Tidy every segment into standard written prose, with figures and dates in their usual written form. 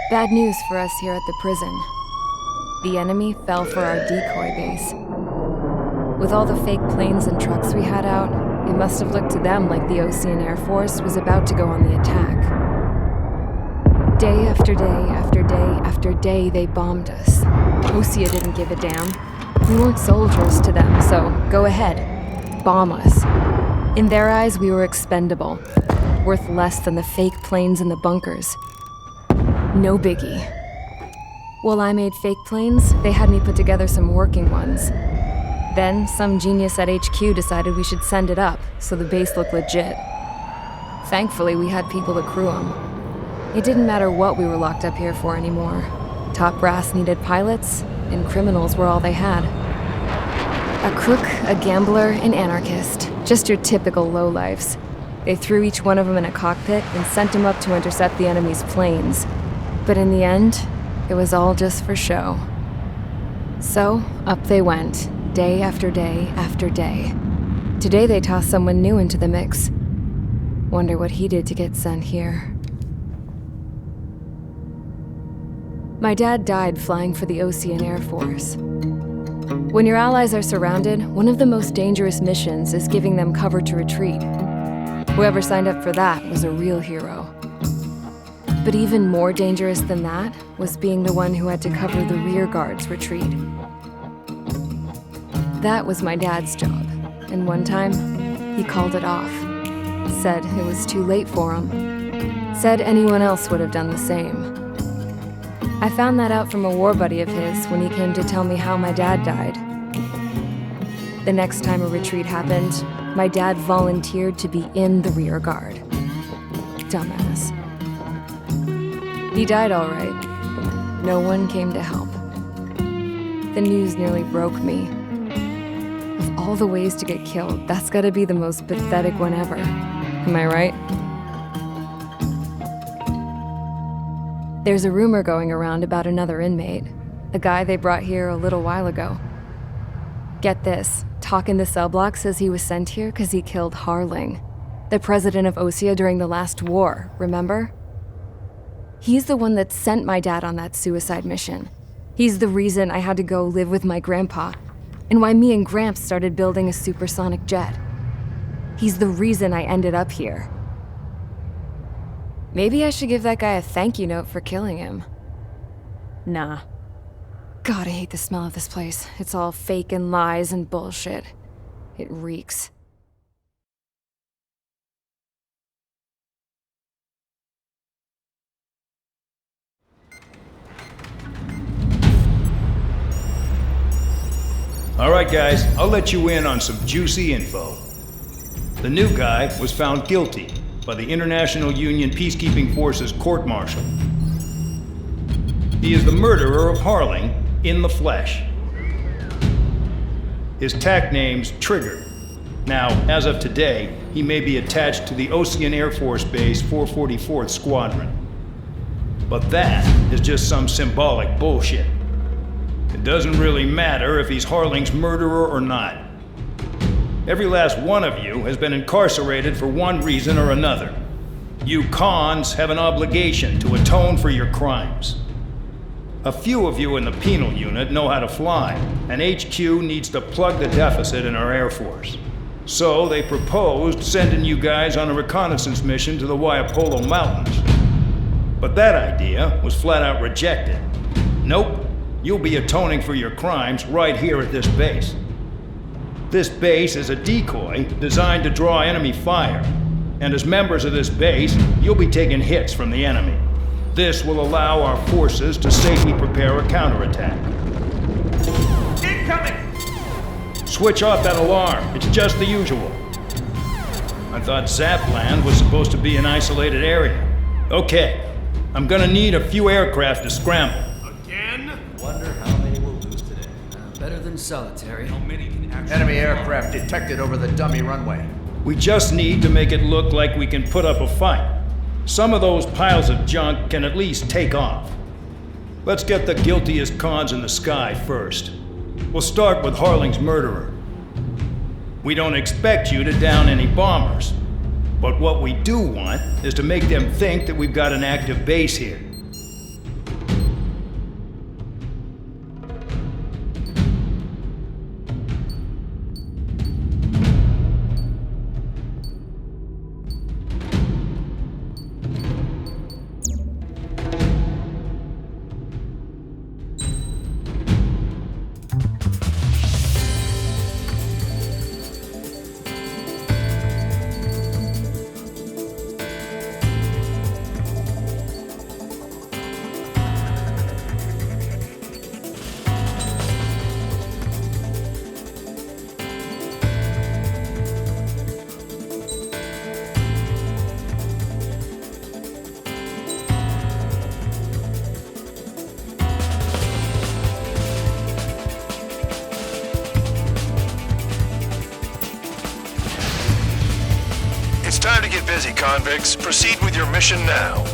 Bad news for us here at the prison. The enemy fell for our decoy base. With all the fake planes and trucks we had out, it must have looked to them like the Ocean Air Force was about to go on the attack. Day after day after day after day, they bombed us. Osea didn't give a damn. We weren't soldiers to them, so go ahead. Bomb us. In their eyes, we were expendable. Worth less than the fake planes in the bunkers. No biggie. While I made fake planes, they had me put together some working ones. Then, some genius at HQ decided we should send it up, so the base looked legit. Thankfully, we had people to crew them. It didn't matter what we were locked up here for anymore. Top brass needed pilots, and criminals were all they had. A crook, a gambler, an anarchist. Just your typical lowlifes. They threw each one of them in a cockpit and sent them up to intercept the enemy's planes. But in the end, it was all just for show. So, up they went. Day after day after day. Today they tossed someone new into the mix. Wonder what he did to get sent here. My dad died flying for the Ocean Air Force. When your allies are surrounded, one of the most dangerous missions is giving them cover to retreat. Whoever signed up for that was a real hero. But even more dangerous than that was being the one who had to cover the rear guard's retreat. That was my dad's job, and one time, he called it off. Said it was too late for him. Said anyone else would have done the same. I found that out from a war buddy of his when he came to tell me how my dad died. The next time a retreat happened, my dad volunteered to be in the rear guard. Dumbass. He died all right. No one came to help. The news nearly broke me. Of all the ways to get killed, that's gotta be the most pathetic one ever. Am I right? There's a rumor going around about another inmate. A guy they brought here a little while ago. Get this, talk in the cell block says he was sent here because he killed Harling, the president of Osea during the last war, remember? He's the one that sent my dad on that suicide mission. He's the reason I had to go live with my grandpa, and why me and Gramps started building a supersonic jet. He's the reason I ended up here. Maybe I should give that guy a thank you note for killing him. Nah. God, I hate the smell of this place. It's all fake and lies and bullshit. It reeks. All right, guys, I'll let you in on some juicy info. The new guy was found guilty by the International Union Peacekeeping Forces court-martial. He is the murderer of Harling in the flesh. His tack name's Trigger. Now, as of today, he may be attached to the Ocean Air Force Base 444th Squadron. But that is just some symbolic bullshit. It doesn't really matter if he's Harling's murderer or not. Every last one of you has been incarcerated for one reason or another. You cons have an obligation to atone for your crimes. A few of you in the penal unit know how to fly, and HQ needs to plug the deficit in our Air Force. So they proposed sending you guys on a reconnaissance mission to the Waiapolo Mountains. But that idea was flat out rejected. Nope. You'll be atoning for your crimes right here at this base. This base is a decoy designed to draw enemy fire, and as members of this base, you'll be taking hits from the enemy. This will allow our forces to safely prepare a counterattack. Incoming! Switch off that alarm. It's just the usual. I thought Zapland was supposed to be an isolated area. Okay, I'm gonna need a few aircraft to scramble. Wonder how many we'll lose today. Better than solitary. How many can actually... Enemy aircraft detected over the dummy runway. We just need to make it look like we can put up a fight. Some of those piles of junk can at least take off. Let's get the guiltiest cons in the sky first. We'll start with Harling's murderer. We don't expect you to down any bombers, but what we do want is to make them think that we've got an active base here. to get busy, convicts. Proceed with your mission now.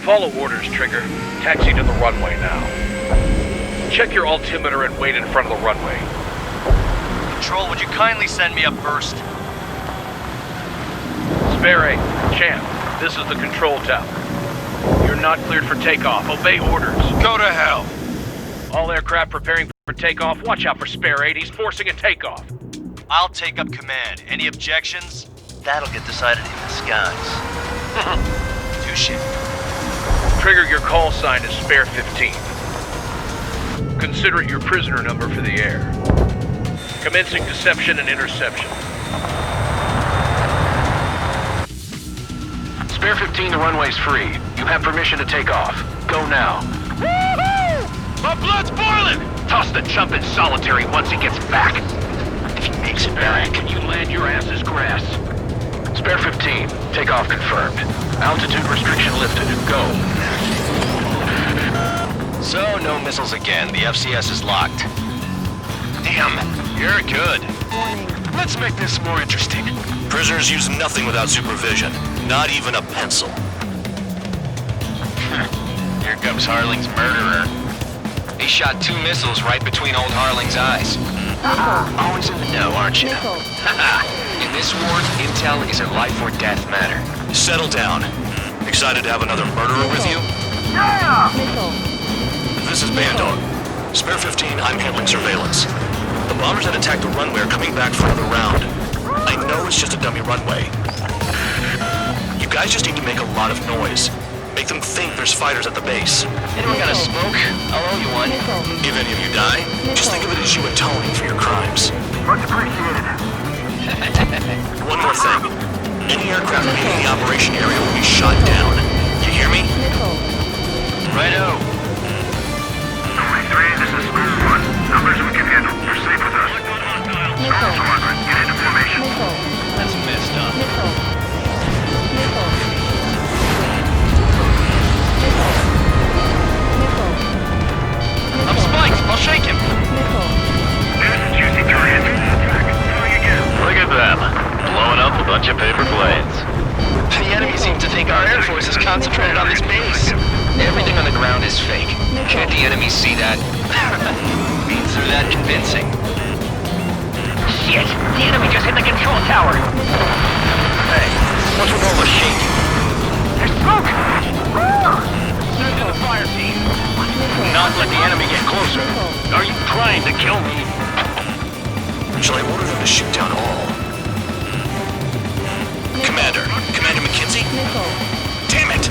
Follow orders, Trigger. Taxi to the runway now. Check your altimeter and wait in front of the runway. Control, would you kindly send me up first? Spare, Champ, this is the control tower. You're not cleared for takeoff. Obey orders. Go to hell. All aircraft preparing for takeoff. Watch out for Spare 8. He's forcing a takeoff. I'll take up command. Any objections? That'll get decided in the skies. Touche. Trigger, your call sign is Spare 15. Consider it your prisoner number for the air. Commencing deception and interception. Spare 15, the runway's free. You have permission to take off. Go now. Woohoo! My blood's boiling! Toss the chump in solitary once he gets back. If he makes it back, you land your ass's grass. Spare 15, takeoff confirmed. Altitude restriction lifted. Go. So, no missiles again. The FCS is locked. Damn, you're good. Let's make this more interesting. Prisoners use nothing without supervision. Not even a pencil. Here comes Harling's murderer. He shot 2 missiles right between old Harling's eyes. Always in the know, aren't you? In this war, intel is a life or death matter. Settle down. Excited to have another murderer with you? This is Bandai. Spare 15, I'm handling surveillance. The bombers that attacked the runway are coming back for another round. I know it's just a dummy runway. You guys just need to make a lot of noise. Make them think there's fighters at the base. Anyone got a smoke? I'll owe you one. If any of you die, just think of it as you atoning for your crimes. Much appreciated. One more thing. Any aircraft leaving the operation area will be shot down. You hear me? Righto. Only 3, this is Square 1. Numbers we can handle. Proceed with us. Square 100, get into formation. That's messed up. I'm spiked. I'll shake him. There's a juicy target. Attack. Throwing again. Look at them. Blowing up a bunch of paper planes. The enemy seems to think our air force is concentrated on this base. Everything on the ground is fake. Can't the enemy see that? Means they're that convincing. Shit! The enemy just hit the control tower! Hey, what's with all the shaking? There's smoke! Send to the fire team. Not let the enemy get closer. Are you trying to kill me? Shall I order them to shoot down all? Commander McKenzie? Damn it!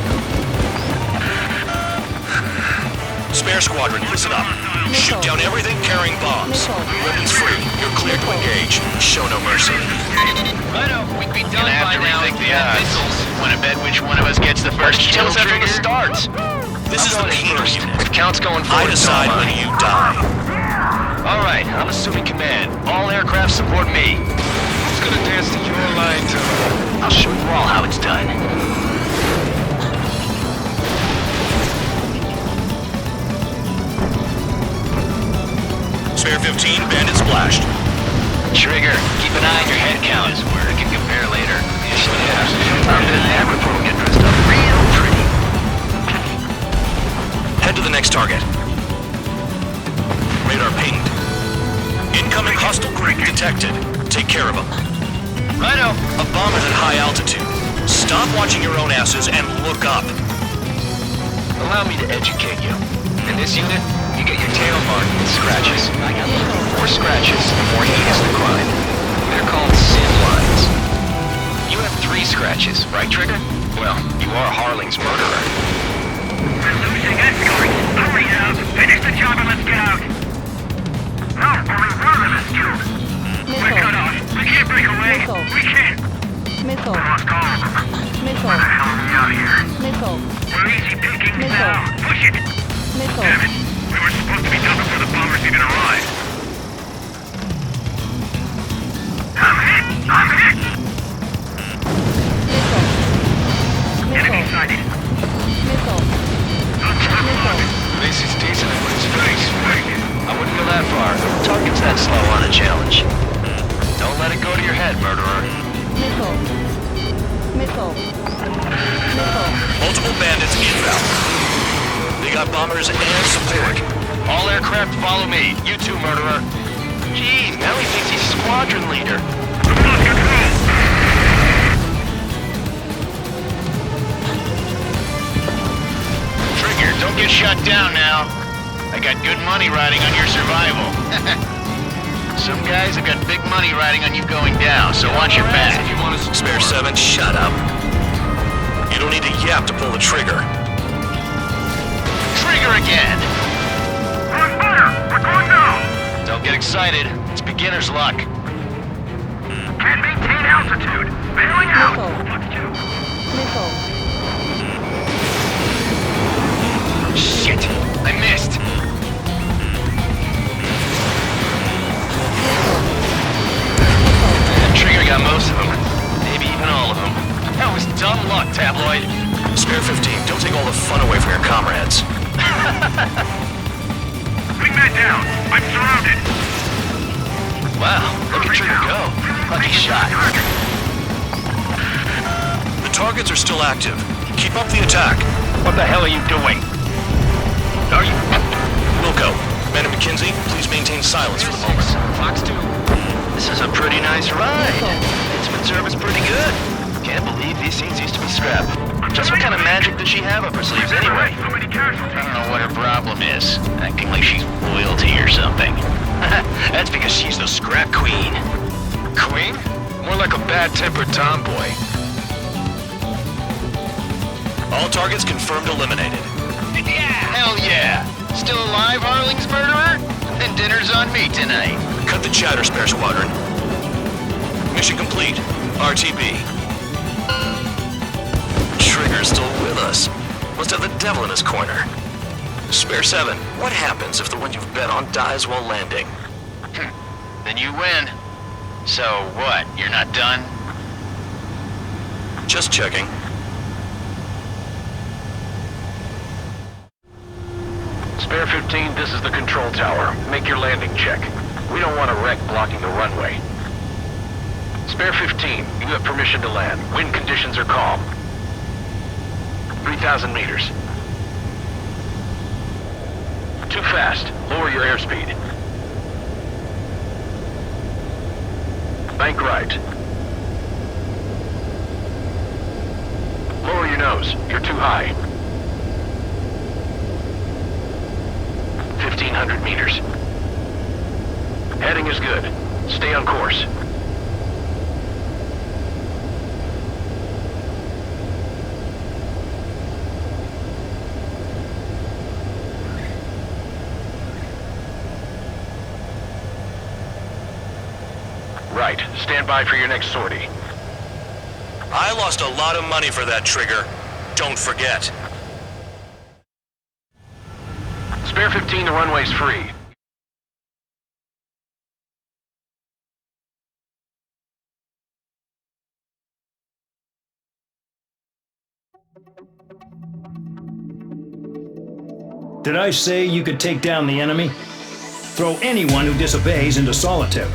Spare squadron, listen up. Shoot down everything carrying bombs. Weapons free. You're cleared to engage. Show no mercy. Righto, we'd be done by now. The odds. Want to bet which one of us gets the first Tell us kill after trigger? the starts. This is the penal first. unit. If count's going I forward, it's all decide when mine. you die. Alright, I'm assuming command. All aircraft support me. Who's gonna dance to your line, I'll show you all how it's done. Spare 15, bandit splashed. Trigger, keep an eye on your head count. We can compare later. Yeah, I'm gonna have before we get dressed up real pretty. Head to the next target. Radar pinged. Incoming hostile group detected. Take care of them. Righto. A bomb is at high altitude. Stop watching your own asses and look up. Allow me to educate you. In this unit, you get your tail marked with scratches. The more scratches, the more heinous the crime. They're called sin lines. You have 3 scratches, right, Trigger? Well, you are Harling's murderer. We're losing escorts. Hurry now. Finish the job and let's get out. No, only one of us killed. We're cut off. We can't break away. We can't. Missile. Lost all of them. Missile. Where the hell are we out here? Missile. We're easy pickings Missile. now. Push it. Missile. Damn it. We were supposed to be done before the bombers even arrived. I'm hit. I'm hit. got bombers and support. All aircraft follow me. You too, murderer. Geez, now he thinks he's squadron leader. Trigger, don't get shut down now. I got good money riding on your survival. Some guys have got big money riding on you going down, so watch your back. If you want to spare 7, shut up. You don't need to yap to pull the trigger. Trigger again! We're on fire! We're going down! Don't get excited. It's beginner's luck. Can't maintain altitude. Bailing out. Shit! I missed! That trigger got most of them. Maybe even all of them. That was dumb luck, Tabloid. Spare 15, don't take all the fun away from your comrades. Wingman down. I'm surrounded. Wow, look at Trigger go. Lucky shot. The targets are still active. Keep up the attack. What the hell are you doing? Are you... Wilco, Man and McKinsey, please maintain silence for the moment. Fox 2. This is a pretty nice ride. Instrument service pretty good. Can't believe these scenes used to be scrap. Just what kind of magic does she have up her sleeves anyway? So many casualties. I don't know what her problem is. Acting like she's royalty or something. That's because she's the scrap queen. Queen? More like a bad-tempered tomboy. All targets confirmed eliminated. Hell yeah! Still alive, Harling's murderer? Then dinner's on me tonight. Cut the chatter, Spare Squadron. Mission complete. RTB. Trigger's still with us. Must have the devil in his corner. Spare 7, what happens if the one you've bet on dies while landing? Then you win. So what, you're not done? Just checking. Spare 15, this is the control tower. Make your landing check. We don't want a wreck blocking the runway. Spare 15, you have permission to land. Wind conditions are calm. 3,000 meters. Too fast. Lower your airspeed. Bank right. Lower your nose. You're too high. 1,500 meters. Heading is good. Stay on course. Right. Stand by for your next sortie. I lost a lot of money for that trigger. Don't forget. Spare 15, the runway's free. Did I say you could take down the enemy? Throw anyone who disobeys into solitary.